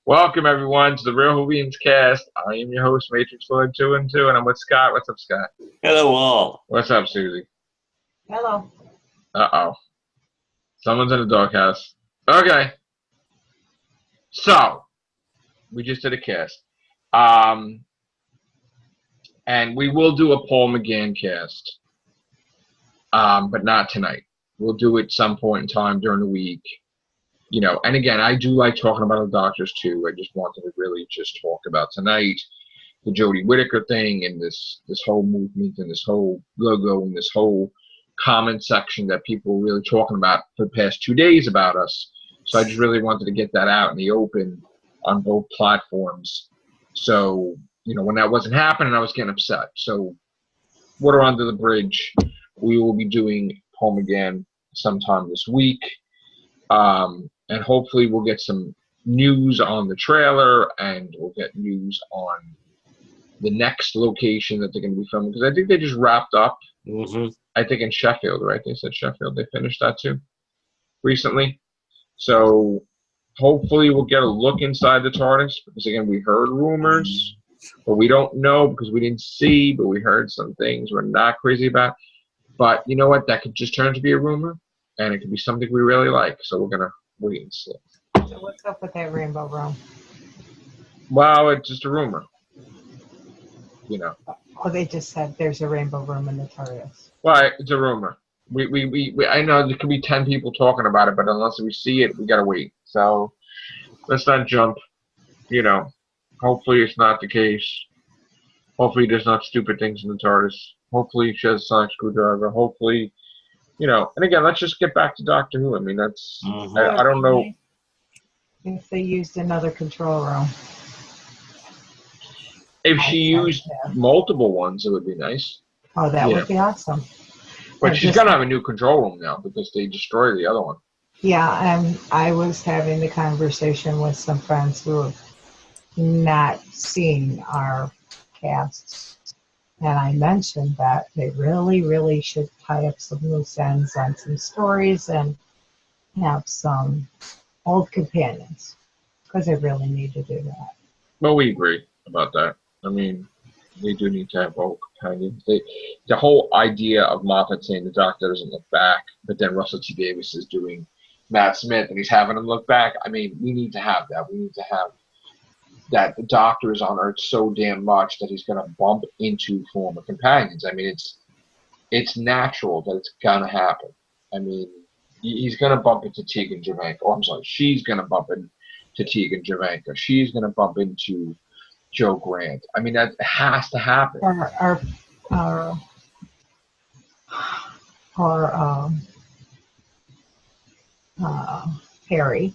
Welcome everyone to the Real Whovians cast. I am your host, Matrix Lord 212, and I'm with Scott. What's up, Scott? Hello, all. What's up, Suzy? Hello. Uh-oh. Someone's in the doghouse. Okay. So, we just did a cast. And we will do a Paul McGann cast. But not tonight. We'll do it some point in time during the week. You know, and again, I do like talking about the doctors too. I just wanted to really just talk about tonight the Jodie Whittaker thing and this whole movement and this whole logo and this whole comment section that people were really talking about for the past 2 days about us. So I just really wanted to get that out in the open on both platforms. So, you know, when that wasn't happening, I was getting upset. So, water under the bridge. We will be doing Paul McGann sometime this week. And hopefully we'll get some news on the trailer and we'll get news on the next location that they're going to be filming. Because I think they just wrapped up, I think in Sheffield, right? They said Sheffield. They finished that too recently. So hopefully we'll get a look inside the TARDIS. Because again, we heard rumors, but we don't know because we didn't see, but we heard some things we're not crazy about. But you know what? That could just turn to be a rumor. And it could be something we really like. So we're going to wait and see. So what's up with that rainbow room? Well, it's just a rumor. You know. Oh, they just said there's a rainbow room in the TARDIS. Well, it's a rumor. We I know there could be 10 people talking about it, but unless we see it, we got to wait. So let's not jump. You know. Hopefully it's not the case. Hopefully there's not stupid things in the TARDIS. Hopefully she has a sonic screwdriver. Hopefully... You know, and again, let's just get back to Doctor Who. I mean, that's, I don't know. If they used another control room. If she used multiple ones, it would be nice. Oh, that would be awesome. But she's going to have a new control room now because they destroyed the other one. Yeah, and I was having the conversation with some friends who have not seen our casts. And I mentioned that they really, really should tie up some loose ends on some stories and have some old companions because they really need to do that. Well, we agree about that. I mean, they do need to have old companions. The whole idea of Moffat saying the Doctor doesn't look back, but then Russell T. Davies is doing Matt Smith and he's having him look back. I mean, we need to have that. We need to have that the Doctor is on Earth so damn much that he's going to bump into former companions. I mean, it's natural that it's going to happen. I mean, he's going to bump into Tegan Jovanka. Oh, I'm sorry, she's going to bump into Tegan Jovanka. She's going to bump into Joe Grant. I mean, that has to happen. Harry.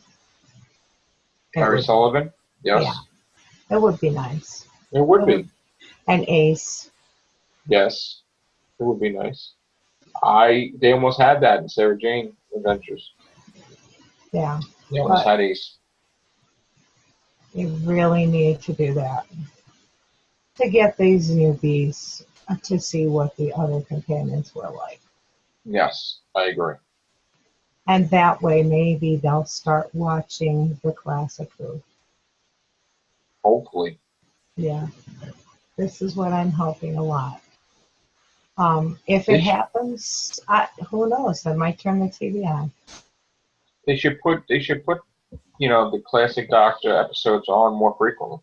Harry Sullivan? Yes. Yeah. That would be nice. It would be. And Ace. Yes. It would be nice. They almost had that in Sarah Jane Adventures. Yeah. They almost had Ace. They really need to do that. To get these newbies to see what the other companions were like. Yes, I agree. And that way maybe they'll start watching the classic Who. Hopefully. Yeah. This is what I'm hoping a lot. If it happens, who knows? I might turn the TV on. They should put, you know, the classic Doctor episodes on more frequently.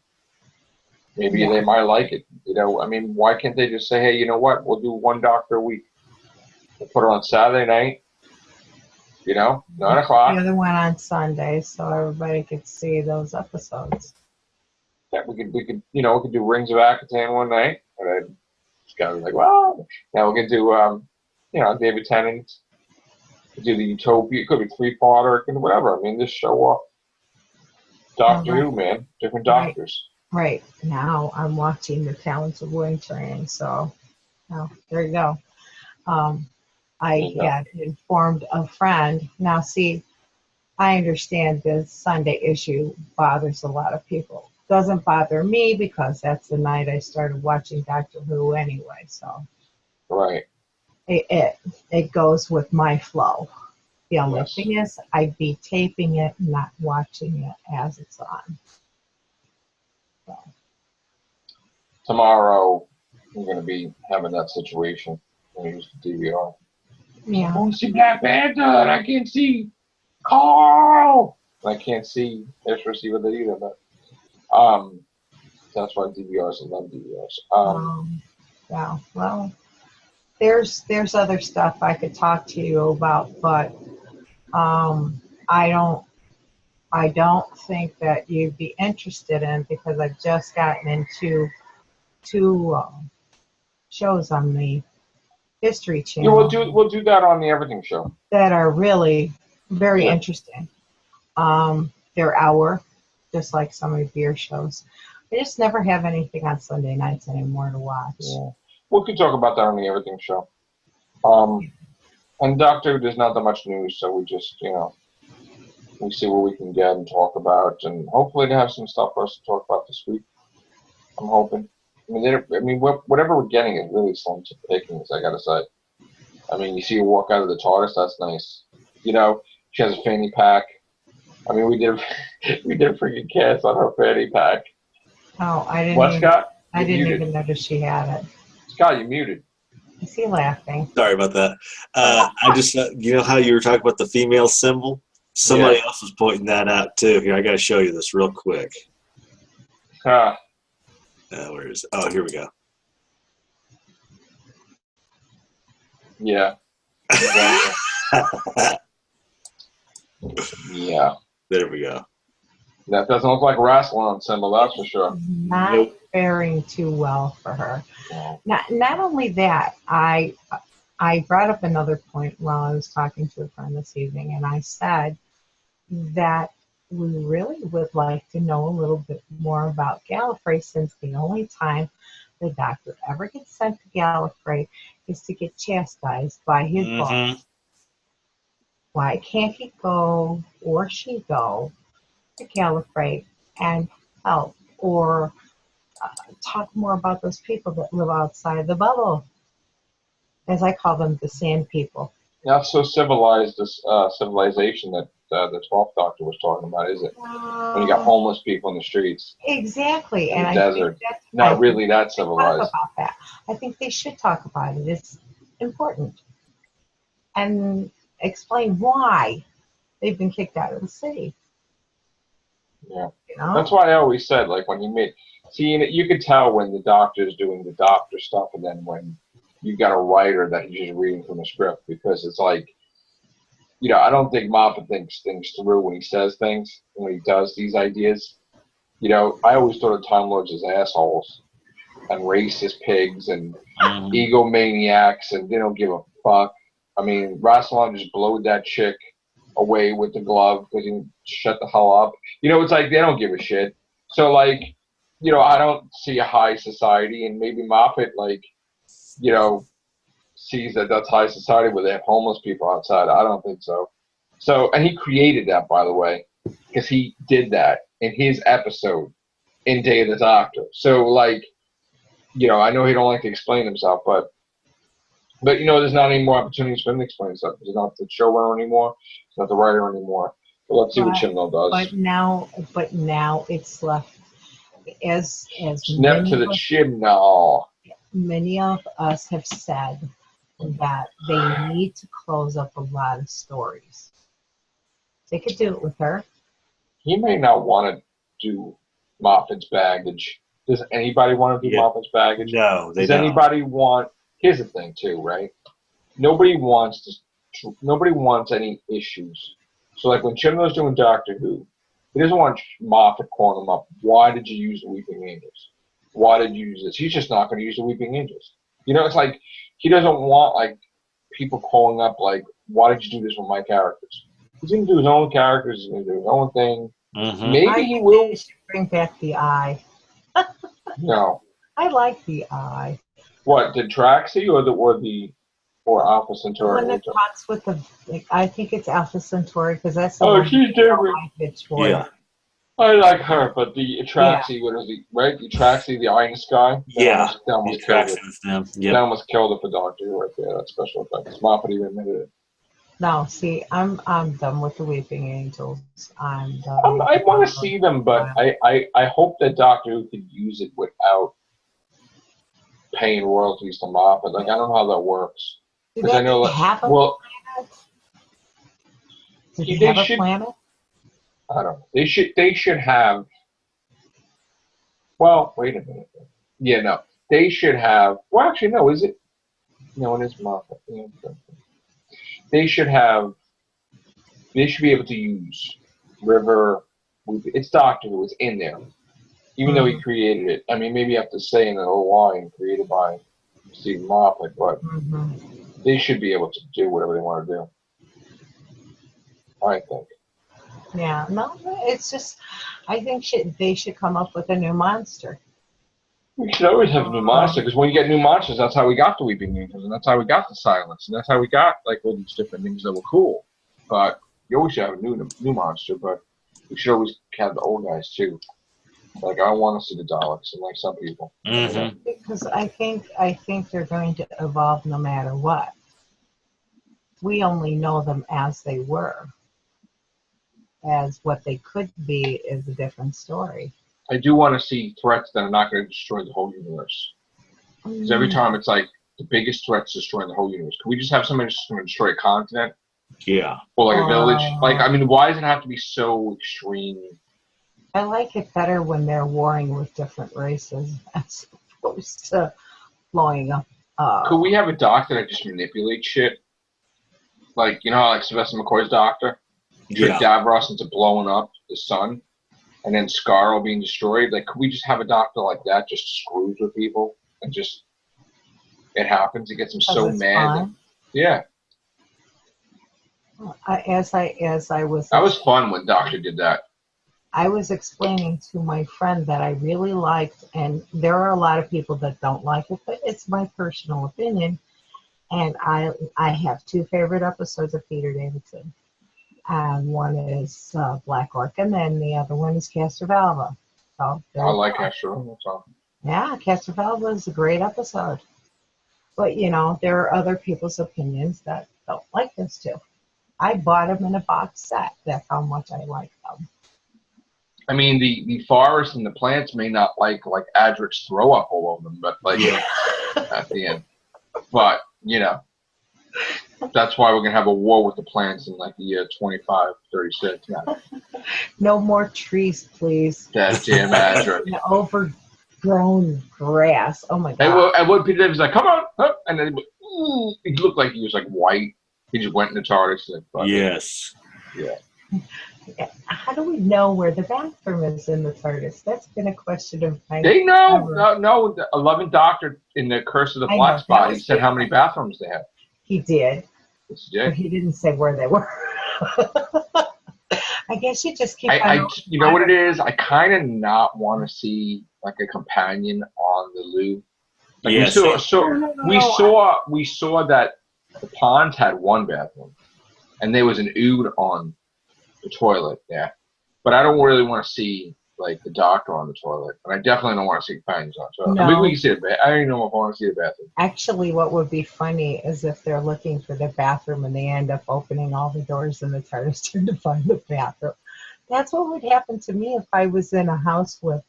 Maybe they might like it. You know, I mean, why can't they just say, hey, you know what? We'll do one Doctor a week. We'll put it on Saturday night. You know, 9 o'clock. The other one on Sunday, so everybody could see those episodes. Yeah, we could, you know, we could do Rings of Akatan one night, and then it's kind of like, well, now we can do, you know, David Tennant, do the Utopia. It could be 3-parter, it could be whatever. I mean, just show off Doctor Who, man, different doctors. Right now, I'm watching The Talents of Wing Training, so there you go. I had informed a friend. Now, see, I understand the Sunday issue bothers a lot of people. Doesn't bother me because that's the night I started watching Doctor Who anyway. So, right, it goes with my flow. The only thing is, I'd be taping it, not watching it as it's on. Tomorrow, we're going to be having that situation. We're going to use the DVR. Yeah. I want to see Black Panther, and I can't see Carl. I can't see HRC with it either, but that's why DVRs. I love DVRs. Yeah. Well, there's other stuff I could talk to you about, but I don't think that you'd be interested in, because I've just gotten into two shows on the History Channel. Yeah, we'll do that on the Everything Show. That are really very interesting. They're hour, just like some of your shows. I just never have anything on Sunday nights anymore to watch. Yeah. We could talk about that on the Everything Show. And Doctor Who, there's not that much news, so we just, we see what we can get and talk about, and hopefully to have some stuff for us to talk about this week. I'm hoping. Whatever we're getting is really slim to pickings, I gotta say. I mean, you see her walk out of the TARDIS, that's nice. She has a fanny pack. I mean, we did a freaking cast on her fanny pack. Oh, I didn't. What, Scott? I didn't even notice she had it. Scott, you muted. Is he laughing? Sorry about that. I just, how you were talking about the female symbol? Somebody else was pointing that out too. Here, I got to show you this real quick. Where is it? Oh, here we go. Yeah. Yeah. There we go. That doesn't look like a Rassilon symbol, that's for sure. Not faring too well for her. Not only that, I brought up another point while I was talking to a friend this evening, and I said that we really would like to know a little bit more about Gallifrey, since the only time the Doctor ever gets sent to Gallifrey is to get chastised by his boss. Why can't he go, or she go, to Gallifrey and help, or talk more about those people that live outside the bubble, as I call them, the sand people? Not so civilized this civilization that the 12th Doctor was talking about, is it? When you got homeless people in the streets. Exactly. In the desert. Not really that civilized. Talk about that. I think they should talk about it. It's important. And explain why they've been kicked out of the city. Yeah. That's why I always said, like, when you could tell when the Doctor's doing the Doctor stuff, and then when you got a writer that he's just reading from the script, because it's like, I don't think Moffat thinks things through when he says things, when he does these ideas. I always thought of Time Lords as assholes and racist pigs and egomaniacs, and they don't give a fuck. I mean, Rassilon just blowed that chick away with the glove because he shut the hell up. It's like they don't give a shit. So, like, I don't see a high society, and maybe Moffat, like, sees that that's high society where they have homeless people outside. I don't think so. So, and he created that, by the way, because he did that in his episode in Day of the Doctor. So, like, I know he don't like to explain himself, but there's not any more opportunities for him to explain himself. He's not the showrunner anymore. He's not the writer anymore. But let's see what Chibnall does. But now it's left as Snap to the Chibnall. Many of us have said that they need to close up a lot of stories. They could do it with her. He may not want to do Moffat's baggage. Does anybody want to do Moffat's baggage? No, they don't. Does anybody want? Here's the thing, too, right? Nobody wants any issues. So, like, when Chibnall's doing Doctor Who, he doesn't want Moffat calling him up. Why did you use the Weeping Angels? Why did you use this? He's just not going to use the Weeping Angels. It's like he doesn't want, like, people calling up, like, why did you do this with my characters? He's going to do his own characters. He's going to do his own thing. Maybe he will. Bring back the eye. No. I like the eye. What, the Traxie or Alpha Centauri? When it talks with I think it's Alpha Centauri, because that's the one. Oh, she's different. Yeah. I like her, but the Traxie, what is right? The Traxie, the eye in the sky? That almost killed it for Doctor Who right there. That special effect. Moffat even admitted it. No, see, I'm done with the Weeping Angels. I'm done with I the want to see them, but I hope that Doctor Who could use it without paying royalties to Moffat. Like, I don't know how that works. Do Because I know, they like, have a well, planet? Do they they have a should. planet? I don't know. They should have. Well, wait a minute. Yeah, no. They should have. Well, actually, no. Is it? No, it is Moffat. Yeah, okay. They should have. They should be able to use River. It's Doctor Who. It's in there, even though he created it. I mean, maybe you have to say in the whole line created by Steve Moffat, but they should be able to do whatever they want to do. I think. Yeah, no, it's just, I think they should come up with a new monster. We should always have a new monster, because when you get new monsters, that's how we got the Weeping Angels, and that's how we got the Silence, and that's how we got like all these different things that were cool. But you always should have a new monster, but we should always have the old guys too. Like, I want to see the Daleks, and like some people. Because I think they're going to evolve no matter what. We only know them as they were. As what they could be is a different story. I do want to see threats that are not going to destroy the whole universe. Because every time it's like the biggest threat's destroying the whole universe. Can we just have somebody just going to destroy a continent? Yeah. Or like a village? Like, I mean, why does it have to be so extreme? I like it better when they're warring with different races as opposed to blowing up. Could we have a doctor that just manipulates shit? Like, you know how like Sylvester McCoy's doctor? Tricked Davros into blowing up the sun? And then Scarl being destroyed. Like, could we just have a doctor like that just screws with people and just it happens? It gets them so mad. Fun. Yeah. As I was. That was fun when Doctor did that. I was explaining to my friend that I really liked, and there are a lot of people that don't like it, but it's my personal opinion. And I have two favorite episodes of Peter Davidson. One is Black Orca, and then the other one is Castrovalva. So I like Castrovalva. That's all. Yeah, Castrovalva is a great episode. But, you know, there are other people's opinions that don't like this too. I bought them in a box set. That's how much I like them. I mean, the forest and the plants may not like Adric's throw up all over them, but like at the end. But, you know. That's why we're going to have a war with the plants in like the year 2536. Yeah. No more trees, please. That damn Adric. Overgrown grass. Oh my God. And what Peter David's like, come on. And then he looked like he was like white. He just went in the TARDIS. Yes. Yeah. How do we know where the bathroom is in the TARDIS? That's been a question of mine. They know. No, the 11th Doctor in the Curse of the Black Spot, he said how many bathrooms they have. He did. Yes, he did. But he didn't say where they were. I guess you just keep you know what it is? I kind of not want to see like a companion on the loo. Like yes. We saw that the pond had one bathroom, and there was an ood on the toilet. Yeah, but I don't really want to see like the Doctor on the toilet, and I definitely don't want to see companions on the toilet. No. Maybe we can see the bathroom. I don't even know if I want to see the bathroom. Actually, what would be funny is if they're looking for the bathroom and they end up opening all the doors in the TARDIS to find the bathroom. That's what would happen to me if I was in a house with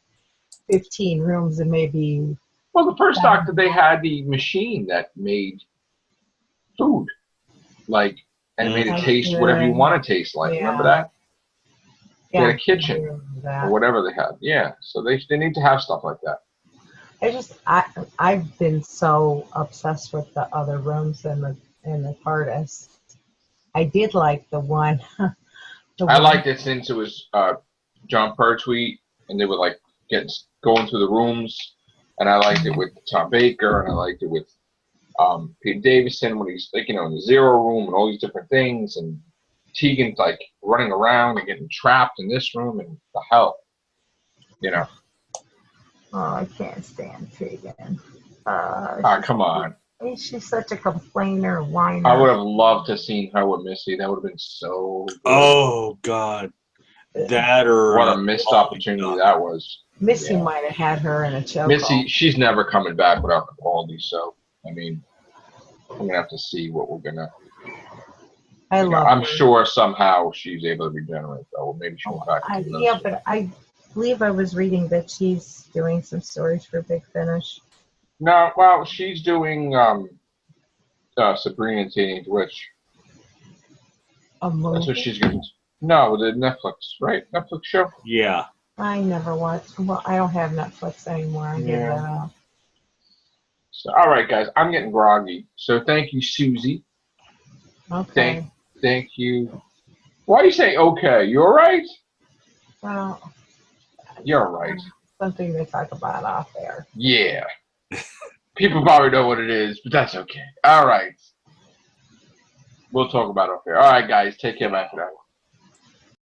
15 rooms and maybe. Well, the first Doctor, they had the machine that made food, like, and it made it taste whatever you want to taste like. Yeah. Remember that? They had a kitchen or whatever they had. Yeah, so they need to have stuff like that. I've been so obsessed with the other rooms in the TARDIS. I did like the one. I liked it since it was John Pertwee, and they were like going through the rooms, and I liked it with Tom Baker, and I liked it with Peter Davison when he's like, you know, in the Zero Room and all these different things, and Tegan's like running around and getting trapped in this room, and the hell, you know. Oh, I can't stand Tegan. Come on. She's such a complainer, whiner. I would have loved to have seen her with Missy. That would have been so good. Oh, God. That or... What a missed opportunity that was. Missy might have had her in a chokehold. Missy, she's never coming back without Capaldi, so, I mean, I'm going to have to see what we're going to... I love I'm her. sure somehow she's able to regenerate, though. Or maybe she'll go back to the Yeah, but I believe I was reading that she's doing some stories for Big Finish. No, well, she's doing Sabrina and Teenage Witch. A movie? That's what she's going to. No, the Netflix, right? Netflix show? Yeah. I never watched. Well, I don't have Netflix anymore. I gave that up. So, all right, guys, I'm getting groggy. So thank you, Suzy. Okay. Thank you. Why are you saying okay? You all right? Well, You're all right. something to talk about off air. Yeah. People probably know what it is, but that's okay. All right. We'll talk about it off air. All right, guys, take care. Bye for now.